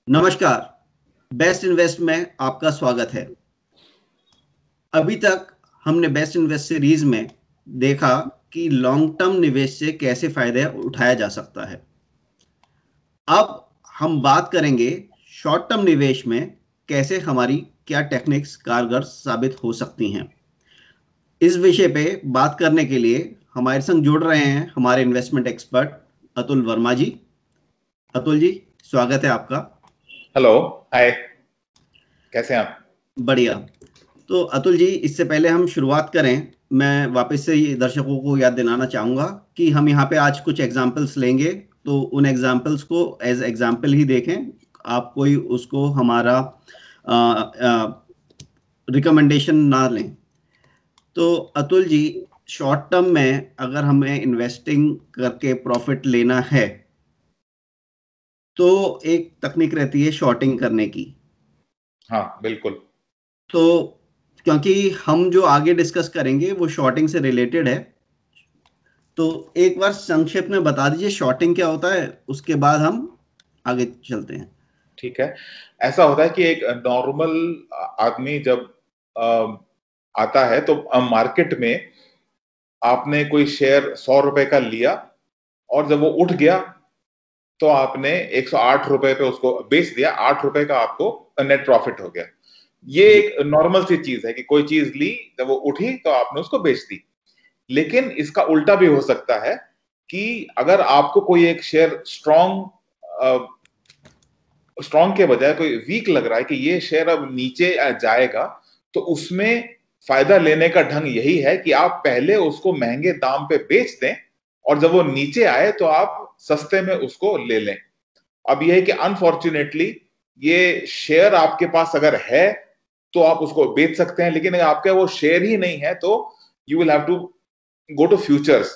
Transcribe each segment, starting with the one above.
नमस्कार, best invest में आपका स्वागत है। अभी तक हमने बेस्ट इन्वेस्ट सीरीज में देखा कि लॉन्ग टर्म निवेश से कैसे फायदे उठाया जा सकता है। अब हम बात करेंगे शॉर्ट टर्म निवेश में कैसे हमारी क्या टेक्निक्स कारगर साबित हो सकती हैं। इस विषय पे बात करने के लिए हमारे संग जुड़ रहे हैं हमारे इन्वेस्टमेंट एक्सपर्ट अतुल वर्मा जी। अतुल जी, स्वागत है आपका। हेलो, हाय, कैसे हैं आप? बढ़िया। तो अतुल जी, इससे पहले हम शुरुआत करें, मैं वापस से ये दर्शकों को याद दिलाना चाहूँगा कि हम यहाँ पे आज कुछ एग्जाम्पल्स लेंगे, तो उन एग्जाम्पल्स को एज एग्जाम्पल ही देखें। आप कोई उसको हमारा रिकमेंडेशन ना लें। तो अतुल जी, शॉर्ट टर्म में अगर हमें इन्वेस्टिंग करके प्रॉफिट लेना है तो एक तकनीक रहती है शॉर्टिंग करने की। हाँ, बिल्कुल। तो क्योंकि हम जो आगे डिस्कस करेंगे वो शॉर्टिंग से रिलेटेड है, तो एक बार संक्षेप में बता दीजिए शॉर्टिंग क्या होता है, उसके बाद हम आगे चलते हैं। ठीक है। ऐसा होता है कि एक नॉर्मल आदमी जब आता है तो मार्केट में आपने कोई शेयर 100 रुपए का लिया और जब वो उठ गया तो आपने 108 रुपए पे उसको बेच दिया। 8 रुपए का आपको नेट प्रॉफिट हो गया। ये एक नॉर्मल सी चीज है कि कोई चीज ली, जब वो उठी तो आपने उसको बेच दी। लेकिन इसका उल्टा भी हो सकता है कि अगर आपको कोई एक शेयर स्ट्रॉन्ग के बजाय कोई वीक लग रहा है कि ये शेयर अब नीचे जाएगा, तो उसमें फायदा लेने का ढंग यही है कि आप पहले उसको महंगे दाम पे बेच दें और जब वो नीचे आए तो आप सस्ते में उसको ले लें। अब यह है कि अनफॉर्चुनेटली ये शेयर आपके पास अगर है तो आप उसको बेच सकते हैं, लेकिन अगर आपका वो शेयर ही नहीं है तो you will have to go to futures.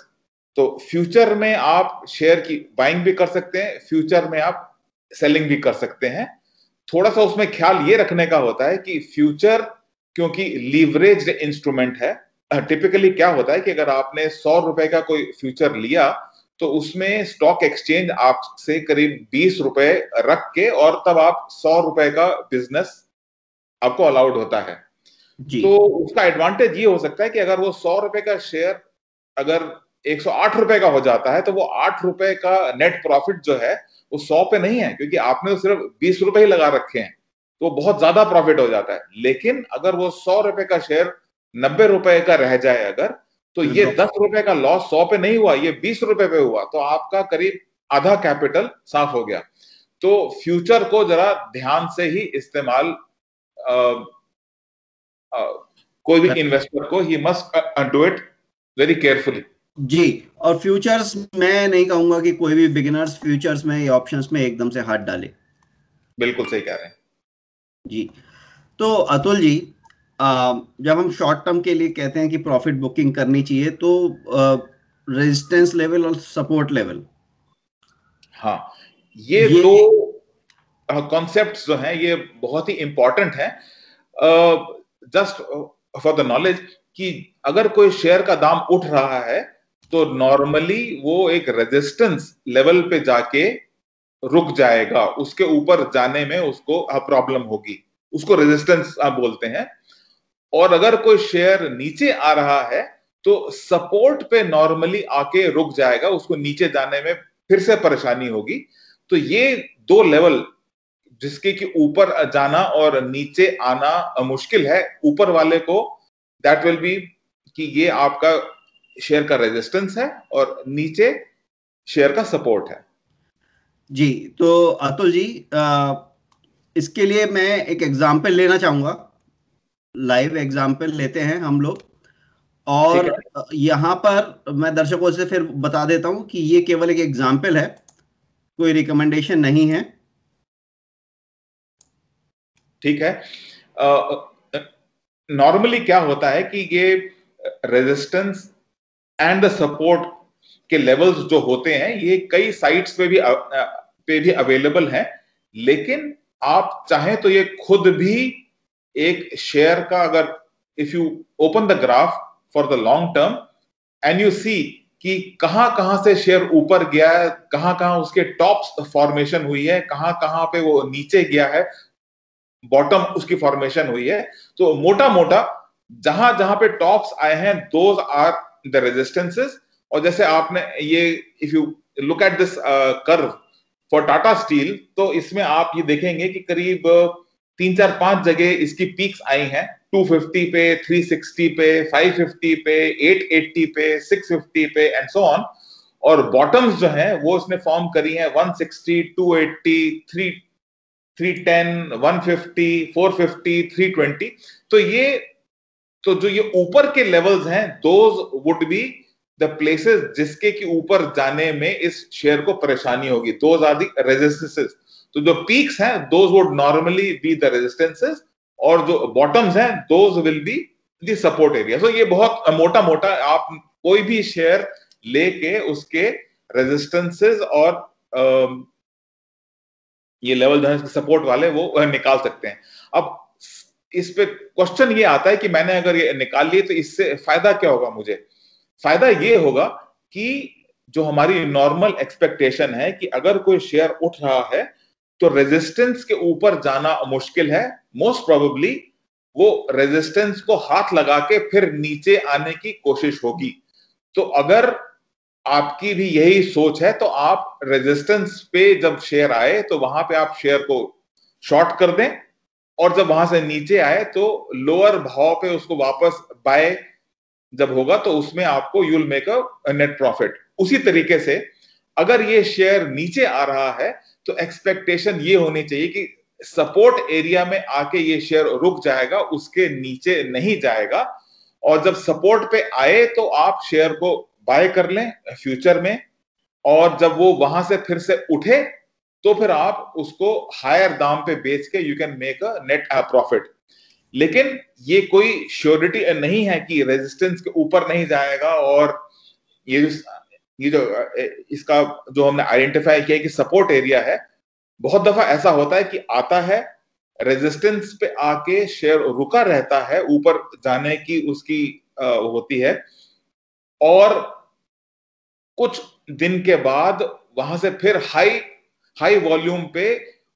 तो फ्यूचर में आप शेयर की बाइंग भी कर सकते हैं, फ्यूचर में आप सेलिंग भी कर सकते हैं। थोड़ा सा उसमें ख्याल ये रखने का होता है कि फ्यूचर क्योंकि लीवरेज्ड इंस्ट्रूमेंट है, टिपिकली क्या होता है कि अगर आपने 100 रुपए का कोई फ्यूचर लिया तो उसमें स्टॉक एक्सचेंज आपसे करीब 20 रुपए रख के और तब आप 100 रुपए का बिजनेस आपको अलाउड होता है। तो उसका एडवांटेज ये हो सकता है कि अगर वो 100 रुपए का शेयर अगर 108 रुपए का हो जाता है तो वो 8 रुपए का नेट प्रॉफिट जो है वो 100 पे नहीं है, क्योंकि आपने तो सिर्फ 20 रुपए ही लगा रखे हैं, तो बहुत ज्यादा प्रॉफिट हो जाता है। लेकिन अगर वो 100 रुपए का शेयर 90 रुपए का रह जाए अगर, तो ये 10 रुपए का लॉस 100 पे नहीं हुआ, ये 20 रुपए पे हुआ, तो आपका करीब आधा कैपिटल साफ हो गया। तो फ्यूचर को जरा ध्यान से ही इस्तेमाल कोई भी इन्वेस्टर को he must do it very carefully. जी, और फ्यूचर्स मैं नहीं कहूंगा कि कोई भी बिगिनर्स फ्यूचर्स में या ऑप्शंस में एकदम से हाथ डाले। बिल्कुल सही कह रहे हैं जी। तो अतुल जी, जब हम शॉर्ट टर्म के लिए कहते हैं कि प्रॉफिट बुकिंग करनी चाहिए, तो रेजिस्टेंस लेवल और सपोर्ट लेवल, हाँ, ये दो कॉन्सेप्ट्स जो हैं ये बहुत ही इंपॉर्टेंट हैं। जस्ट फॉर द नॉलेज कि अगर कोई शेयर का दाम उठ रहा है तो नॉर्मली वो एक रेजिस्टेंस लेवल पे जाके रुक जाएगा, उसके ऊपर जाने में उसको प्रॉब्लम होगी, उसको रेजिस्टेंस आप बोलते हैं। और अगर कोई शेयर नीचे आ रहा है तो सपोर्ट पे नॉर्मली आके रुक जाएगा, उसको नीचे जाने में फिर से परेशानी होगी। तो ये दो लेवल जिसके कि ऊपर जाना और नीचे आना मुश्किल है, ऊपर वाले को दैट विल बी कि ये आपका शेयर का रेजिस्टेंस है और नीचे शेयर का सपोर्ट है। जी, तो अतुल जी, इसके लिए मैं एक एग्जांपल लेना चाहूंगा। लाइव एग्जांपल लेते हैं हम लोग, और यहाँ पर मैं दर्शकों से फिर बता देता हूं कि ये केवल एक एग्जांपल है, कोई रिकमेंडेशन नहीं है। ठीक है। नॉर्मली क्या होता है कि ये रेजिस्टेंस एंड द सपोर्ट के लेवल्स जो होते हैं ये कई साइट्स पे भी अवेलेबल हैं, लेकिन आप चाहें तो ये खुद भी एक शेयर का, अगर if you open the graph for the long term and you see कि कहां कहां से शेयर ऊपर गया है, कहां कहां उसके टॉप फॉर्मेशन हुई है, कहां कहां पे वो नीचे गया है, बॉटम उसकी फॉर्मेशन हुई है। तो मोटा मोटा जहां जहां पे टॉप्स आए हैं, दोज आर द रेजिस्टेंसेस। और जैसे आपने ये, if you look at this curve for Tata steel, तो इसमें आप ये देखेंगे कि करीब 3 4 5 जगह इसकी पीक्स आई हैं, 250 पे, 360 पे, 550 पे, 880 पे, 650 पे एंड सो ऑन। और बॉटम्स जो हैं वो इसने फॉर्म करी हैं 160, 280, 310, 150, 450, 320। तो ये, तो जो ये ऊपर के लेवल्स हैं, those would be the places जिसके कि ऊपर जाने में इस शेयर को परेशानी होगी। Those are the resistances. तो जो पीक्स हैं, those would normally be the resistances, और जो बॉटम्स हैं, those will be the support area. So ये बहुत मोटा मोटा आप कोई भी शेयर लेके उसके रेजिस्टेंसेस और ये लेवल जो है सपोर्ट वाले वो निकाल सकते हैं। अब इस पे क्वेश्चन ये आता है कि मैंने अगर ये निकाल लिए तो इससे फायदा क्या होगा मुझे? फायदा ये होगा कि जो हमारी नॉर्मल एक्सपेक्टेशन है कि अगर कोई शेयर उठ रहा है तो रेजिस्टेंस के ऊपर जाना मुश्किल है, मोस्ट प्रोबेबली वो रेजिस्टेंस को हाथ लगा के फिर नीचे आने की कोशिश होगी। तो अगर आपकी भी यही सोच है तो आप रेजिस्टेंस पे जब शेयर आए तो वहां पे आप शेयर को शॉर्ट कर दें, और जब वहां से नीचे आए तो लोअर भाव पे उसको वापस बाय जब होगा तो उसमें आपको you will make a net profit. उसी तरीके से अगर ये शेयर नीचे आ रहा है तो एक्सपेक्टेशन ये होनी चाहिए कि सपोर्ट एरिया में आके ये शेयर रुक जाएगा, उसके नीचे नहीं जाएगा। और जब सपोर्ट पे आए तो आप शेयर को बाय कर लें फ्यूचर में, और जब वो वहां से फिर से उठे तो फिर आप उसको हायर दाम पे बेच के you can make a net profit. लेकिन ये कोई श्योरिटी नहीं है कि रेजिस्टेंस के ऊपर नहीं जाएगा। और ये जो इसका जो हमने आइडेंटिफाई किया कि सपोर्ट एरिया है, बहुत दफा ऐसा होता है कि आता है, रेजिस्टेंस पे आके शेयर रुका रहता है, ऊपर जाने की उसकी होती है, और कुछ दिन के बाद वहां से फिर हाई हाई वॉल्यूम पे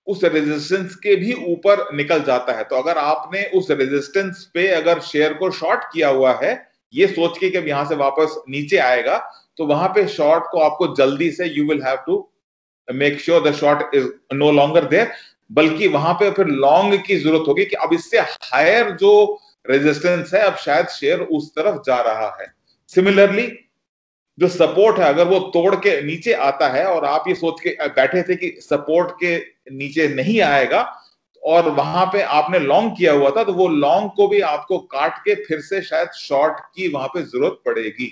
उस रेजिस्टेंस के भी ऊपर निकल जाता है। तो अगर आपने उस रेजिस्टेंस पे अगर शेयर को शॉर्ट किया हुआ है ये सोच के कि यहां से वापस नीचे आएगा, तो वहां पे शॉर्ट को आपको जल्दी से you will have to make sure the short is no longer there, बल्कि वहां पे फिर लॉन्ग की जरूरत होगी कि अब इससे हायर जो रेजिस्टेंस है अब शायद शेयर उस तरफ जा रहा है। सिमिलरली जो सपोर्ट है अगर वो तोड़ के नीचे आता है और आप ये सोच के बैठे थे कि सपोर्ट के नीचे नहीं आएगा और वहां पे आपने लॉन्ग किया हुआ था, तो वो लॉन्ग को भी आपको काट के फिर से शायद शॉर्ट की वहां पे जरूरत पड़ेगी।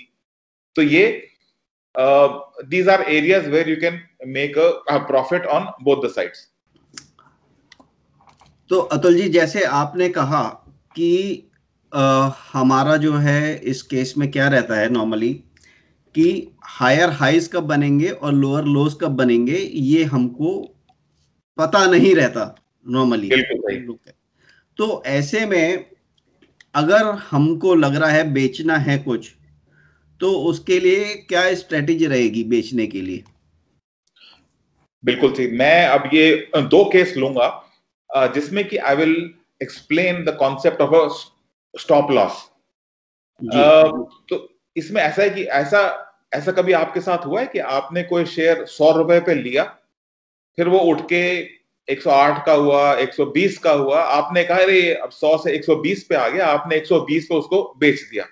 तो ये these are areas where you can make a profit on both the sides. तो अतुल जी, जैसे आपने कहा कि हमारा जो है इस केस में क्या रहता है नॉर्मली कि हायर हाइज कब बनेंगे और लोअर लोज कब बनेंगे ये हमको पता नहीं रहता नॉर्मली। तो ऐसे में अगर हमको लग रहा है बेचना है कुछ, तो उसके लिए क्या स्ट्रेटेजी रहेगी बेचने के लिए? बिल्कुल ठीक। मैं अब ये 2 केस लूंगा जिसमें कि I will explain the concept of a stop loss. तो इसमें ऐसा है कि ऐसा कभी आपके साथ हुआ है कि आपने कोई शेयर 100 रुपए पे लिया, फिर वो उठ के 108 का हुआ, 120 का हुआ, आपने कहा अरे अब 100 से 120 पे आ गया, आपने 120 पे उसको बेच दिया,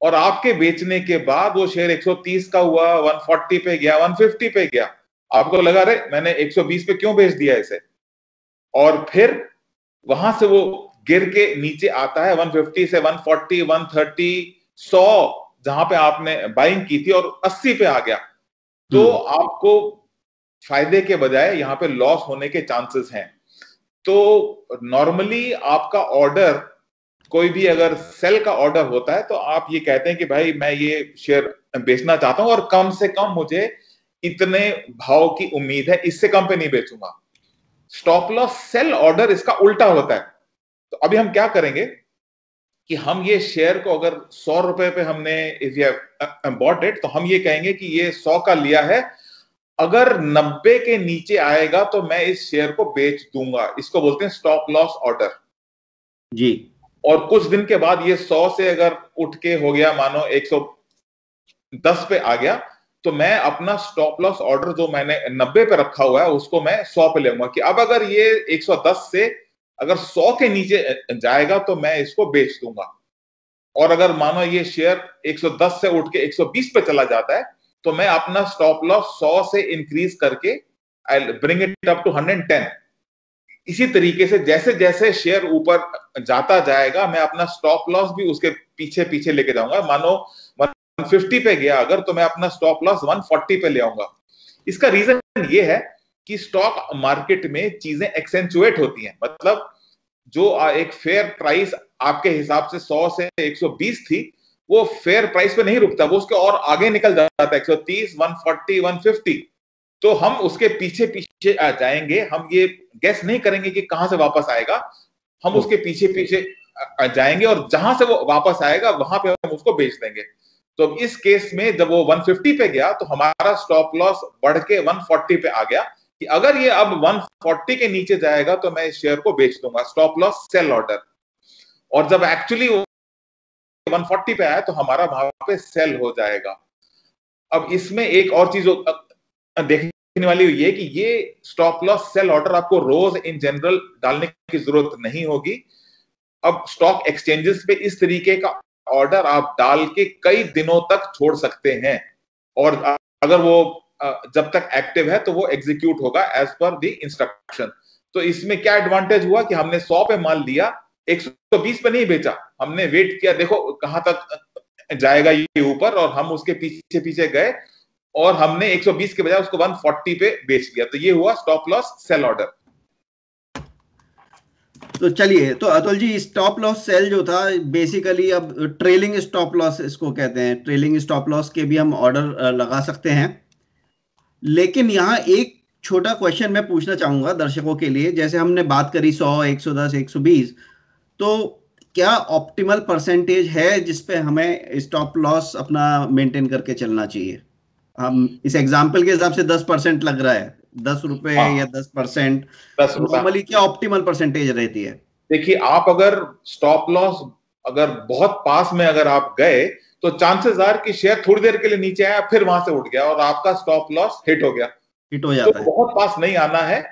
और आपके बेचने के बाद वो शेयर 130 का हुआ, 140 पे गया, 150 पे गया, आपको लगा अरे मैंने 120 पे क्यों बेच दिया इसे, और फिर वहां से वो गिर के नीचे आता है 150 से 140, 130, 100 जहां पे आपने बाइंग की थी और 80 पे आ गया, तो आपको फायदे के बजाय यहां पे लॉस होने के चांसेस हैं। तो नॉर्मली आपका ऑर्डर, कोई भी अगर सेल का ऑर्डर होता है तो आप ये कहते हैं कि भाई मैं ये शेयर बेचना चाहता हूं और कम से कम मुझे इतने भाव की उम्मीद है, इससे कम पे नहीं बेचूंगा। स्टॉप लॉस सेल ऑर्डर इसका उल्टा होता है। तो अभी हम क्या करेंगे कि हम ये शेयर को अगर 100 रुपए पे हमने इफ यू बॉट इट, तो हम ये कहेंगे कि ये 100 का लिया है, अगर 90 के नीचे आएगा तो मैं इस शेयर को बेच दूंगा। इसको बोलते हैं स्टॉप लॉस ऑर्डर जी। और कुछ दिन के बाद ये 100 से अगर उठ के हो गया मानो 110 पे आ गया, तो मैं अपना स्टॉप लॉस ऑर्डर जो मैंने 90 पे रखा हुआ है उसको मैं 100 पे लूंगा कि अब अगर ये 110 से अगर 100 के नीचे जाएगा तो मैं इसको बेच दूंगा। और अगर मानो ये शेयर 110 से उठ के 120 पे चला जाता है तो मैं अपना स्टॉप लॉस 100 से इंक्रीज करके I bring it up to 110। इसी तरीके से जैसे जैसे शेयर ऊपर जाता जाएगा मैं अपना स्टॉप लॉस भी उसके पीछे पीछे लेके जाऊंगा। मानो 150 पे गया अगर, तो मैं अपना स्टॉप लॉस 140 पे ले आऊंगा। इसका रीजन ये है कि स्टॉक मार्केट में चीजें एक्सेंचुएट होती हैं। मतलब जो एक फेयर प्राइस आपके हिसाब से 100 से 120 थी, वो फेयर प्राइस पे नहीं रुकता, वो उसके और आगे निकल जाता है 130, 140, 150। तो हम उसके पीछे पीछे आ जाएंगे, हम ये गेस नहीं करेंगे कि कहां से वापस आएगा, हम उसके पीछे पीछे जाएंगे और जहां से वो वापस आएगा वहां पे हम उसको बेच देंगे। तो इस केस में जब वो 150 पे गया तो हमारा स्टॉप लॉस बढ़ के 140 पे आ गया कि अगर ये अब 140 के नीचे जाएगा तो मैं इस शेयर को बेच दूंगा, स्टॉप लॉस सेल ऑर्डर। और जब एक्चुअली 140 पे आया तो हमारा वहां पे सेल हो जाएगा। अब इसमें एक और चीज देखने वाली हुई है कि ये स्टॉप लॉस सेल ऑर्डर आपको रोज इन जनरल डालने की जरूरत नहीं होगी। अब स्टॉक एक्सचेंजेस पे इस तरीके का ऑर्डर आप डाल के कई दिनों तक छोड़ सकते हैं और अगर वो जब तक एक्टिव है तो वो एग्जीक्यूट होगा एज पर द इंस्ट्रक्शन। तो इसमें क्या एडवांटेज हुआ कि हमने 100 पे माल लिया, 120 पे नहीं बेचा, हमने वेट किया देखो कहां तक जाएगा ये ऊपर, और हम उसके पीछे पीछे गए और हमने 120 के बजाय उसको 140 पे बेच दिया। तो ये हुआ स्टॉप लॉस सेल ऑर्डर। तो चलिए, तो अतुल जी स्टॉप लॉस सेल जो था बेसिकली अब ट्रेलिंग स्टॉप लॉस इसको कहते हैं, ट्रेलिंग स्टॉप लॉस के भी हम ऑर्डर लगा सकते हैं। लेकिन यहाँ एक छोटा क्वेश्चन मैं पूछना चाहूंगा दर्शकों के लिए। जैसे हमने बात करी 100, 110, 120, तो क्या ऑप्टिमल परसेंटेज है जिसपे हमें स्टॉप लॉस अपना मेंटेन करके चलना चाहिए? हम इस एग्जाम्पल के हिसाब से 10% लग रहा है, 10 रुपए या 10%, 10 रुपए नॉर्मली क्या ऑप्टिमल परसेंटेज रहती है? देखिए, आप अगर स्टॉप लॉस अगर बहुत पास में अगर आप गए तो चांसेस आर कि शेयर थोड़ी देर के लिए नीचे आया फिर वहां से उठ गया और आपका स्टॉप लॉस हिट हो गया। हिट हो तो जाता है। बहुत पास नहीं आना है,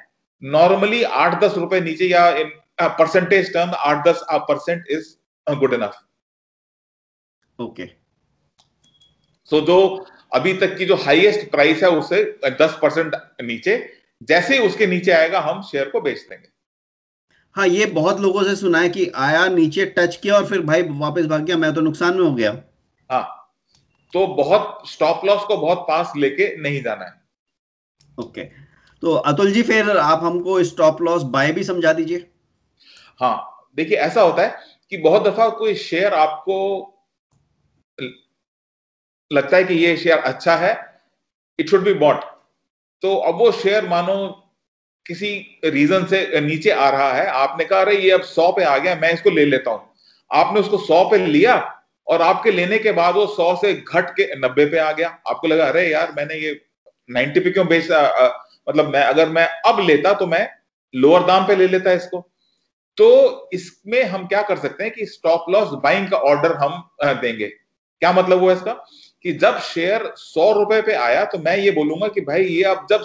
नॉर्मली 8-10 रुपए नीचे या in percentage term 8-10% is good enough. Okay. So जो अभी तक की जो हाईएस्ट प्राइस है उससे 10% नीचे, जैसे ही उसके नीचे आएगा हम शेयर को बेच देंगे। हाँ, ये बहुत लोगों से सुना है कि आया, नीचे टच किया और फिर भाई वापस भाग गया, मैं तो नुकसान में हो गया। हाँ, तो बहुत स्टॉप लॉस को बहुत पास लेके नहीं जाना है। ओके, तो अतुल जी फिर आप हमको स्टॉप लॉस बाय भी समझा दीजिए। हाँ, देखिए ऐसा होता है कि बहुत दफा कोई शेयर आपको लगता है कि ये शेयर अच्छा है, इट शुड बी बॉट। तो अब वो शेयर मानो किसी रीजन से नीचे आ रहा है, आपने कहा अरे ये अब 100 पे आ गया, मैं इसको ले लेता हूं। आपने उसको 100 पे लिया और आपके लेने के बाद वो 100 से घट के 90 पे आ गया। आपको लगा अरे यार मैंने ये 90 पे क्यों मतलब अगर मैं अब लेता तो मैं लोअर दाम पे ले लेता इसको। तो इसमें हम क्या कर सकते हैं कि स्टॉप लॉस बाइंग का ऑर्डर हम देंगे। क्या मतलब हुआ इसका कि जब शेयर 100 रुपए पे आया तो मैं ये बोलूंगा कि भाई ये अब जब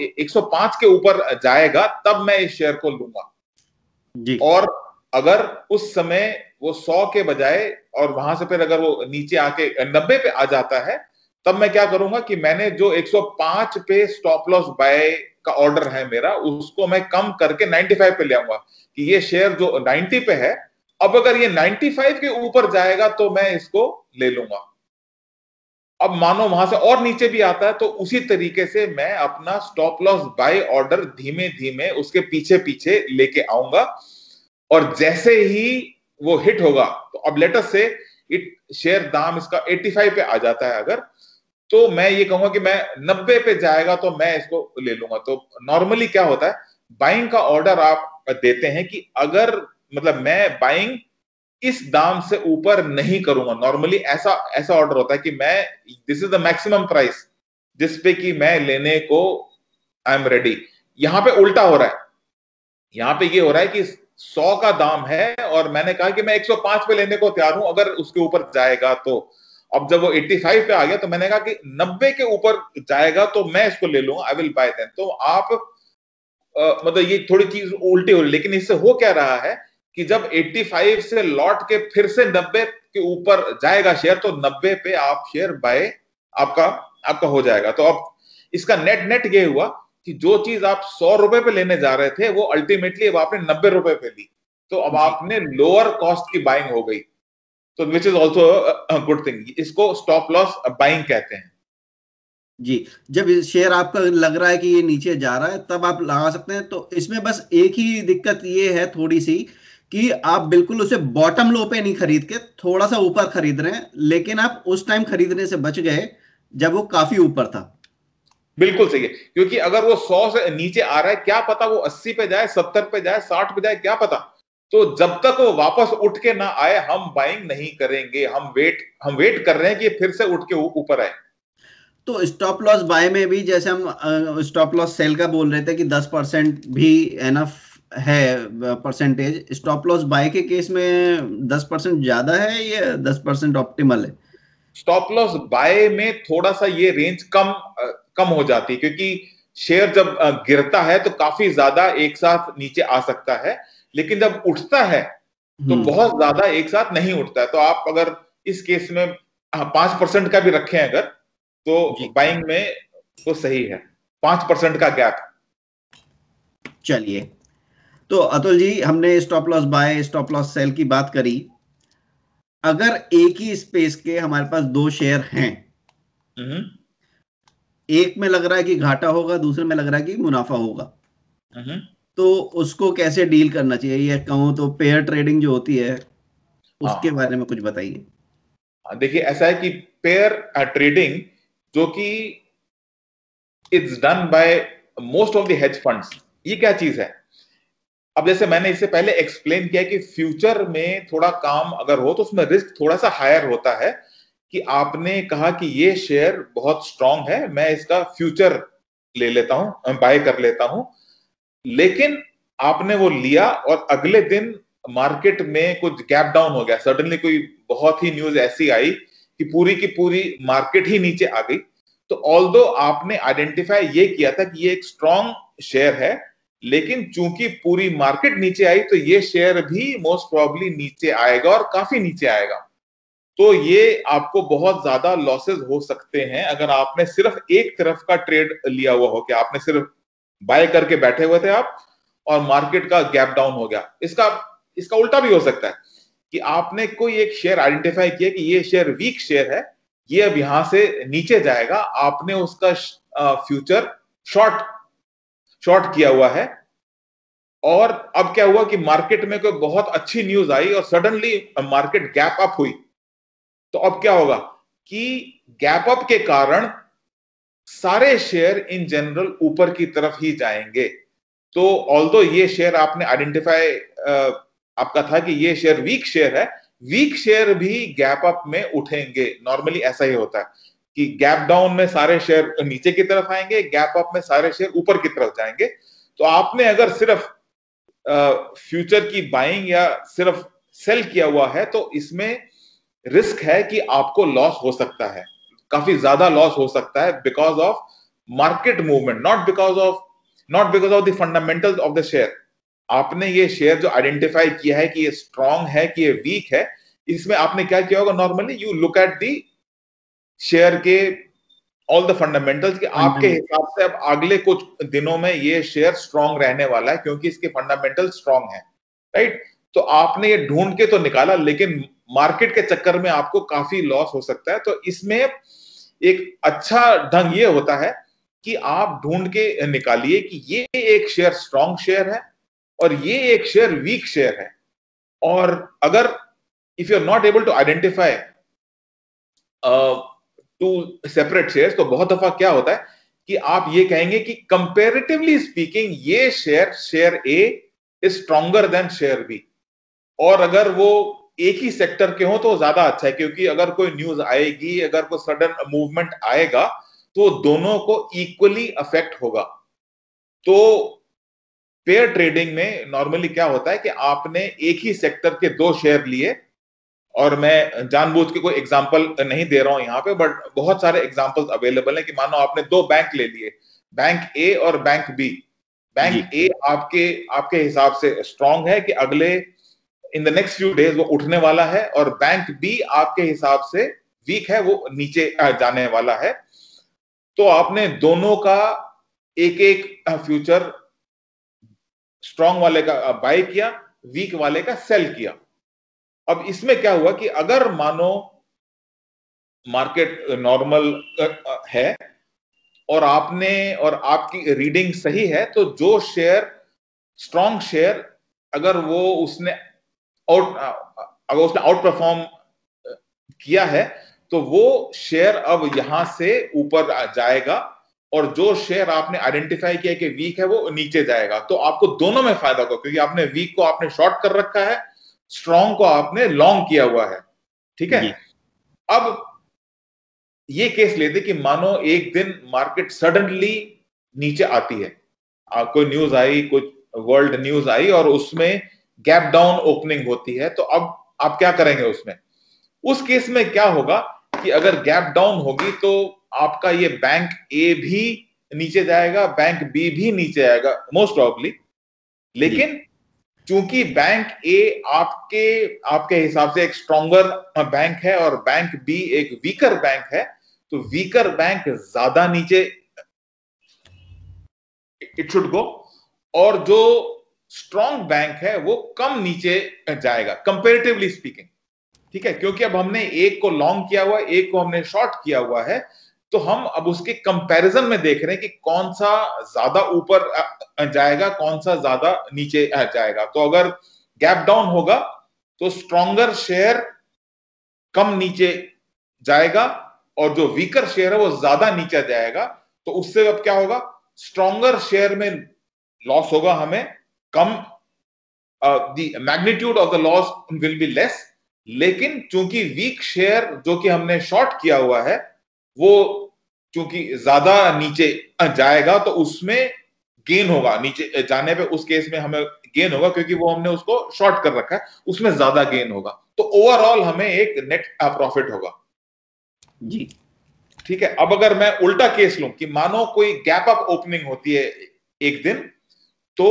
105 के ऊपर जाएगा तब मैं इस शेयर को लूंगा जी। और अगर उस समय वो 100 के बजाय और वहां से फिर अगर वो नीचे आके 90 पे आ जाता है तब मैं क्या करूंगा कि मैंने जो 105 पे स्टॉप लॉस बाय का ऑर्डर है मेरा उसको मैं कम करके 95 पे ले आऊंगा कि ये शेयर जो 90 पे है अब अगर ये 95 के ऊपर जाएगा तो मैं इसको ले लूंगा। अब मानो वहां से और नीचे भी आता है तो उसी तरीके से मैं अपना स्टॉप लॉस बाय ऑर्डर धीमे धीमे उसके पीछे पीछे लेके आऊंगा और जैसे ही वो हिट होगा तो अब लेटर से इट शेयर दाम इसका 85 पे आ जाता है अगर, तो मैं ये कहूंगा कि मैं 90 पे जाएगा तो मैं इसको ले लूंगा। तो नॉर्मली क्या होता है, बाइंग का ऑर्डर आप देते हैं कि अगर मतलब मैं बाइंग इस दाम से ऊपर नहीं करूंगा। नॉर्मली ऐसा ऐसा ऑर्डर होता है कि मैं this is the maximum price जिस पे कि मैं लेने को आई एम रेडी। यहां पे उल्टा हो रहा है, यहां पे ये हो रहा है कि 100 का दाम है और मैंने कहा कि मैं 105 पे लेने को तैयार हूं अगर उसके ऊपर जाएगा तो। अब जब वो 85 पे आ गया तो मैंने कहा कि 90 के ऊपर जाएगा तो मैं इसको ले लूंगा, आई विल बाय देन। तो आप मतलब ये थोड़ी चीज उल्टी हो रही, लेकिन इससे हो क्या रहा है कि जब 85 से लौट के फिर से 90 के ऊपर जाएगा शेयर तो 90 पे आप शेयर बाय आपका आपका हो जाएगा। तो अब इसका नेट नेट ये हुआ कि जो चीज आप 100 रुपए पे लेने जा रहे थे वो अल्टीमेटली अब आपने 90 रुपए पे ली, तो अब आपने लोअर कॉस्ट की बाइंग हो गई। तो which is also good thing. इसको स्टॉप लॉस बाइंग कहते हैं। जी, जब शेयर आपका लग रहा है कि ये नीचे जा रहा है तब आप लगा सकते हैं। तो इसमें बस एक ही दिक्कत ये है थोड़ी सी कि आप बिल्कुल उसे बॉटम लो पे नहीं खरीद के थोड़ा सा ऊपर खरीद रहे हैं, लेकिन आप उस टाइम खरीदने से बच गए जब वो काफी ऊपर था। बिल्कुल सही है, क्योंकि अगर वो 100 से नीचे आ रहा है, क्या पता वो 80 पे जाए, 70 पे जाए, 60 पे जाए, क्या पता। तो जब तक वो वापस उठ के ना आए हम बाइंग नहीं करेंगे। हम वेट कर रहे हैं कि फिर से उठ के ऊपर आए। तो स्टॉप लॉस बाय में भी जैसे हम स्टॉप लॉस सेल का बोल रहे थे कि 10% भी एनफ है परसेंटेज, स्टॉप लॉस बाय के केस में 10% ज्यादा है या 10% ऑप्टिमल है? स्टॉप लॉस बाय में थोड़ा सा ये रेंज कम हो जाती है, क्योंकि शेयर जब गिरता है तो काफी ज्यादा एक साथ नीचे आ सकता है, लेकिन जब उठता है तो बहुत ज्यादा एक साथ नहीं उठता है। तो आप अगर इस केस में 5% का भी रखें अगर, तो बाइंग में तो सही है 5% का गैप। चलिए, तो अतुल जी, हमने stop loss buy stop loss sell की बात करी। अगर एक ही स्पेस के हमारे पास दो शेयर हैं, एक में लग रहा है कि घाटा होगा, दूसरे में लग रहा है कि मुनाफा होगा, तो उसको कैसे डील करना चाहिए? या कहूं तो पेयर ट्रेडिंग जो होती है उसके बारे में कुछ बताइए। देखिए, ऐसा है कि पेयर ट्रेडिंग जो कि it's done by most of the hedge funds, ये क्या चीज है? अब जैसे मैंने इससे पहले एक्सप्लेन किया कि फ्यूचर में थोड़ा काम अगर हो तो उसमें रिस्क थोड़ा सा हायर होता है। कि आपने कहा कि ये शेयर बहुत स्ट्रांग है, मैं इसका फ्यूचर ले लेता हूं, बाय कर लेता हूं, लेकिन आपने वो लिया और अगले दिन मार्केट में कुछ गैप डाउन हो गया, सडनली कोई बहुत ही न्यूज ऐसी आई कि पूरी की पूरी मार्केट ही नीचे आ गई। तो ऑल्दो आपने आइडेंटिफाई ये किया था कि ये एक स्ट्रांग शेयर है, लेकिन चूंकि पूरी मार्केट नीचे आई तो ये शेयर भी मोस्ट प्रोबेबली नीचे आएगा और काफी नीचे आएगा। तो ये आपको बहुत ज्यादा लॉसेस हो सकते हैं अगर आपने सिर्फ एक तरफ का ट्रेड लिया हुआ हो, कि आपने सिर्फ बाय करके बैठे हुए थे आप और मार्केट का गैप डाउन हो गया। इसका इसका उल्टा भी हो सकता है कि आपने कोई एक शेयर आइडेंटिफाई किया कि ये शेयर वीक शेयर है, ये अब यहां से नीचे जाएगा, आपने उसका फ्यूचर शॉर्ट शॉर्ट किया हुआ है। और अब क्या हुआ कि मार्केट में कोई बहुत अच्छी न्यूज आई और सडनली मार्केट गैप अप हुई, तो अब क्या होगा कि गैप अप के कारण सारे शेयर इन जनरल ऊपर की तरफ ही जाएंगे। तो ऑल्दो ये शेयर आपने आइडेंटिफाई आपका था कि ये शेयर वीक शेयर है, वीक शेयर भी गैप अप में उठेंगे। नॉर्मली ऐसा ही होता है कि गैप डाउन में सारे शेयर नीचे की तरफ आएंगे, गैप अप में सारे शेयर ऊपर की तरफ जाएंगे। तो आपने अगर सिर्फ फ्यूचर की बाइंग या सिर्फ सेल किया हुआ है तो इसमें रिस्क है कि आपको लॉस हो सकता है, काफी ज्यादा लॉस हो सकता है, because of market movement, not because of the fundamentals of the share. आपने ये शेयर जो आइडेंटिफाई किया है कि ये स्ट्रांग है कि ये वीक है, इसमें आपने क्या किया होगा? Normally you look at the share के ऑल द फंडामेंटल्स, कि आपके हिसाब से अब अगले कुछ दिनों में ये शेयर स्ट्रांग रहने वाला है क्योंकि इसके फंडामेंटल स्ट्रांग है, राइट? तो आपने ये ढूंढ के तो निकाला, लेकिन मार्केट के चक्कर में आपको काफी लॉस हो सकता है। तो इसमें एक अच्छा ढंग ये होता है कि आप ढूंढ के निकालिए कि ये एक शेयर स्ट्रांग शेयर है और ये एक शेयर वीक शेयर है। और अगर if you are not able to identify to separate shares, तो बहुत दफा क्या होता है कि आप ये कहेंगे कि कंपैरेटिवली स्पीकिंग ये share A is stronger than share B. और अगर वो एक ही सेक्टर के हो तो ज्यादा अच्छा है, क्योंकि अगर कोई न्यूज आएगी, अगर कोई सडन मूवमेंट आएगा तो दोनों को इक्वली अफेक्ट होगा। तो पेयर ट्रेडिंग में नॉर्मली क्या होता है कि आपने एक ही सेक्टर के दो शेयर लिए, और मैं जानबूझ के कोई एग्जांपल नहीं दे रहा हूं यहाँ पे, बट बहुत सारे एग्जांपल्स अवेलेबल हैं कि मानो आपने दो बैंक ले लिए, बैंक ए और बैंक बी। बैंक ए आपके आपके हिसाब से स्ट्रांग है कि अगले in the next few days वो उठने वाला है, और बैंक बी आपके हिसाब से वीक है, वो नीचे जाने वाला है। तो आपने दोनों का एक एक फ्यूचर स्ट्रांग वाले का बाय किया, वीक वाले का सेल किया। अब इसमें क्या हुआ कि अगर मानो मार्केट नॉर्मल है और आपकी रीडिंग सही है, तो जो शेयर स्ट्रांग शेयर अगर उसने आउट परफॉर्म किया है, तो वो शेयर अब यहां से ऊपर जाएगा, और जो शेयर आपने आइडेंटिफाई किया कि वीक है वो नीचे जाएगा। तो आपको दोनों में फायदा होगा, क्योंकि आपने वीक को आपने शॉर्ट कर रखा है, स्ट्रांग को आपने लॉन्ग किया हुआ है। ठीक है। अब ये केस लेते कि मानो एक दिन मार्केट सडनली नीचे आती है, कोई न्यूज आई, कुछ वर्ल्ड न्यूज आई और उसमें गैप डाउन ओपनिंग होती है, तो अब आप क्या करेंगे उसमें? उस केस में क्या होगा कि अगर गैप डाउन होगी तो आपका ये बैंक ए भी नीचे जाएगा, बैंक बी भी नीचे आएगा मोस्ट प्रॉब्ली। लेकिन चूंकि बैंक ए आपके आपके हिसाब से एक स्ट्रॉन्गर बैंक है और बैंक बी एक वीकर बैंक है, तो वीकर बैंक ज्यादा नीचे इट शुड गो, और जो स्ट्रॉन्ग बैंक है वो कम नीचे जाएगा कंपेरेटिवली स्पीकिंग। ठीक है, क्योंकि अब हमने एक को लॉन्ग किया हुआ है, एक को हमने शॉर्ट किया हुआ है, तो हम अब उसके कंपैरिजन में देख रहे हैं कि कौन सा ज्यादा ऊपर जाएगा, कौन सा ज्यादा नीचे जाएगा। तो अगर गैप डाउन होगा तो स्ट्रॉन्गर शेयर कम नीचे जाएगा, और जो वीकर शेयर है वो ज्यादा नीचे जाएगा। तो उससे अब क्या होगा, स्ट्रॉन्गर शेयर में लॉस होगा हमें कम, the magnitude of the loss will be less. लेकिन चूंकि वीक शेयर जो कि हमने शॉर्ट किया हुआ है वो चूंकि ज्यादा नीचे जाएगा, तो उसमें गेन होगा नीचे जाने पे। उस केस में हमें गेन होगा क्योंकि वो हमने उसको शॉर्ट कर रखा है, उसमें ज्यादा गेन होगा। तो ओवरऑल हमें एक नेट प्रॉफिट होगा जी। ठीक है। अब अगर मैं उल्टा केस लूं कि मानो कोई गैप अप ओपनिंग होती है एक दिन, तो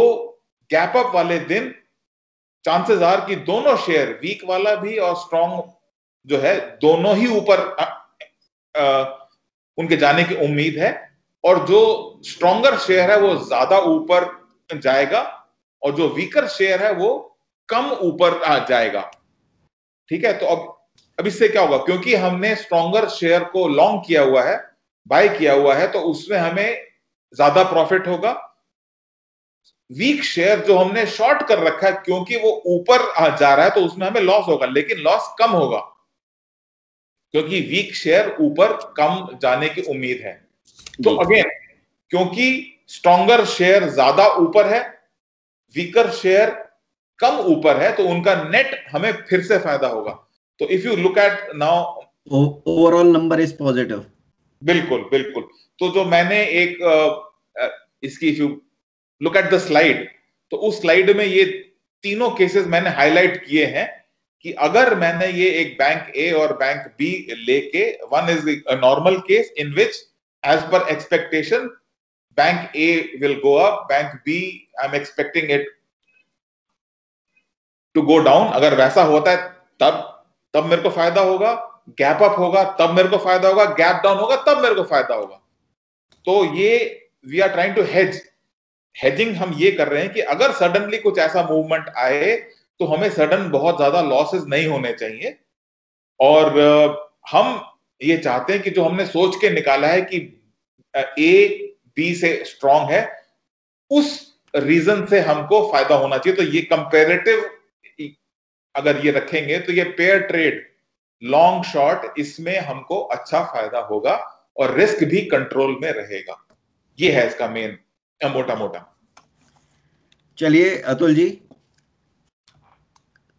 गैप अप वाले दिन चांसेस आर कि दोनों शेयर, वीक वाला भी और स्ट्रॉन्ग जो है, दोनों ही ऊपर उनके जाने की उम्मीद है, और जो स्ट्रॉन्गर शेयर है वो ज्यादा ऊपर जाएगा, और जो वीकर शेयर है वो कम ऊपर जाएगा। ठीक है। तो अब इससे क्या होगा, क्योंकि हमने स्ट्रॉन्गर शेयर को लॉन्ग किया हुआ है, बाय किया हुआ है, तो उसमें हमें ज्यादा प्रॉफिट होगा। वीक शेयर जो हमने शॉर्ट कर रखा है, क्योंकि वो ऊपर जा रहा है, तो उसमें हमें लॉस होगा, लेकिन लॉस कम होगा क्योंकि वीक शेयर ऊपर कम जाने की उम्मीद है। तो अगेन, क्योंकि स्ट्रॉन्गर शेयर ज्यादा ऊपर है, वीकर शेयर कम ऊपर है, तो उनका नेट हमें फिर से फायदा होगा। तो if you look at now, overall number is positive. बिल्कुल बिल्कुल। तो जो मैंने एक इसकी, if you look at the slide, तो उस स्लाइड में ये तीनों केसेस मैंने हाईलाइट किए हैं कि अगर मैंने ये एक बैंक ए और बैंक बी लेके, one is normal case in which as per expectation bank A will go up, bank B I am expecting it to go down. अगर वैसा होता है तब मेरे को फायदा होगा, गैप अप होगा तब मेरे को फायदा होगा, गैप डाउन होगा तब मेरे को फायदा होगा। तो ये we are trying to hedging हम ये कर रहे हैं कि अगर सडनली कुछ ऐसा मूवमेंट आए तो हमें सडन बहुत ज्यादा लॉसेस नहीं होने चाहिए, और हम ये चाहते हैं कि जो हमने सोच के निकाला है कि ए बी से स्ट्रांग है, उस रीजन से हमको फायदा होना चाहिए। तो ये कंपेरेटिव अगर ये रखेंगे तो ये पेयर ट्रेड लॉन्ग शॉर्ट, इसमें हमको अच्छा फायदा होगा और रिस्क भी कंट्रोल में रहेगा। ये है इसका मेन मोटा मोटा। चलिए अतुल जी,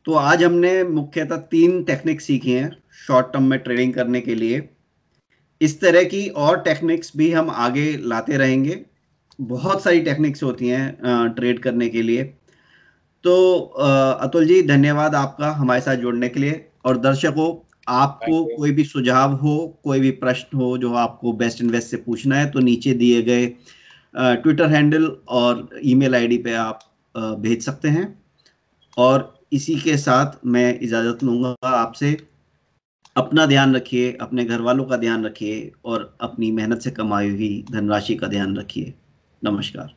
तो आज हमने मुख्यतः 3 टेक्निक सीखी हैं शॉर्ट टर्म में ट्रेडिंग करने के लिए। इस तरह की और टेक्निक्स भी हम आगे लाते रहेंगे। बहुत सारी टेक्निक्स होती हैं ट्रेड करने के लिए। तो अतुल जी, धन्यवाद आपका हमारे साथ जुड़ने के लिए। और दर्शकों, आपको कोई भी सुझाव हो, कोई भी प्रश्न हो जो आपको बेस्ट इन्वेस्ट से पूछना है, तो नीचे दिए गए ट्विटर हैंडल और ईमेल आईडी पे आप भेज सकते हैं। और इसी के साथ मैं इजाजत लूंगा आपसे। अपना ध्यान रखिए, अपने घर वालों का ध्यान रखिए और अपनी मेहनत से कमाई हुई धनराशि का ध्यान रखिए। नमस्कार।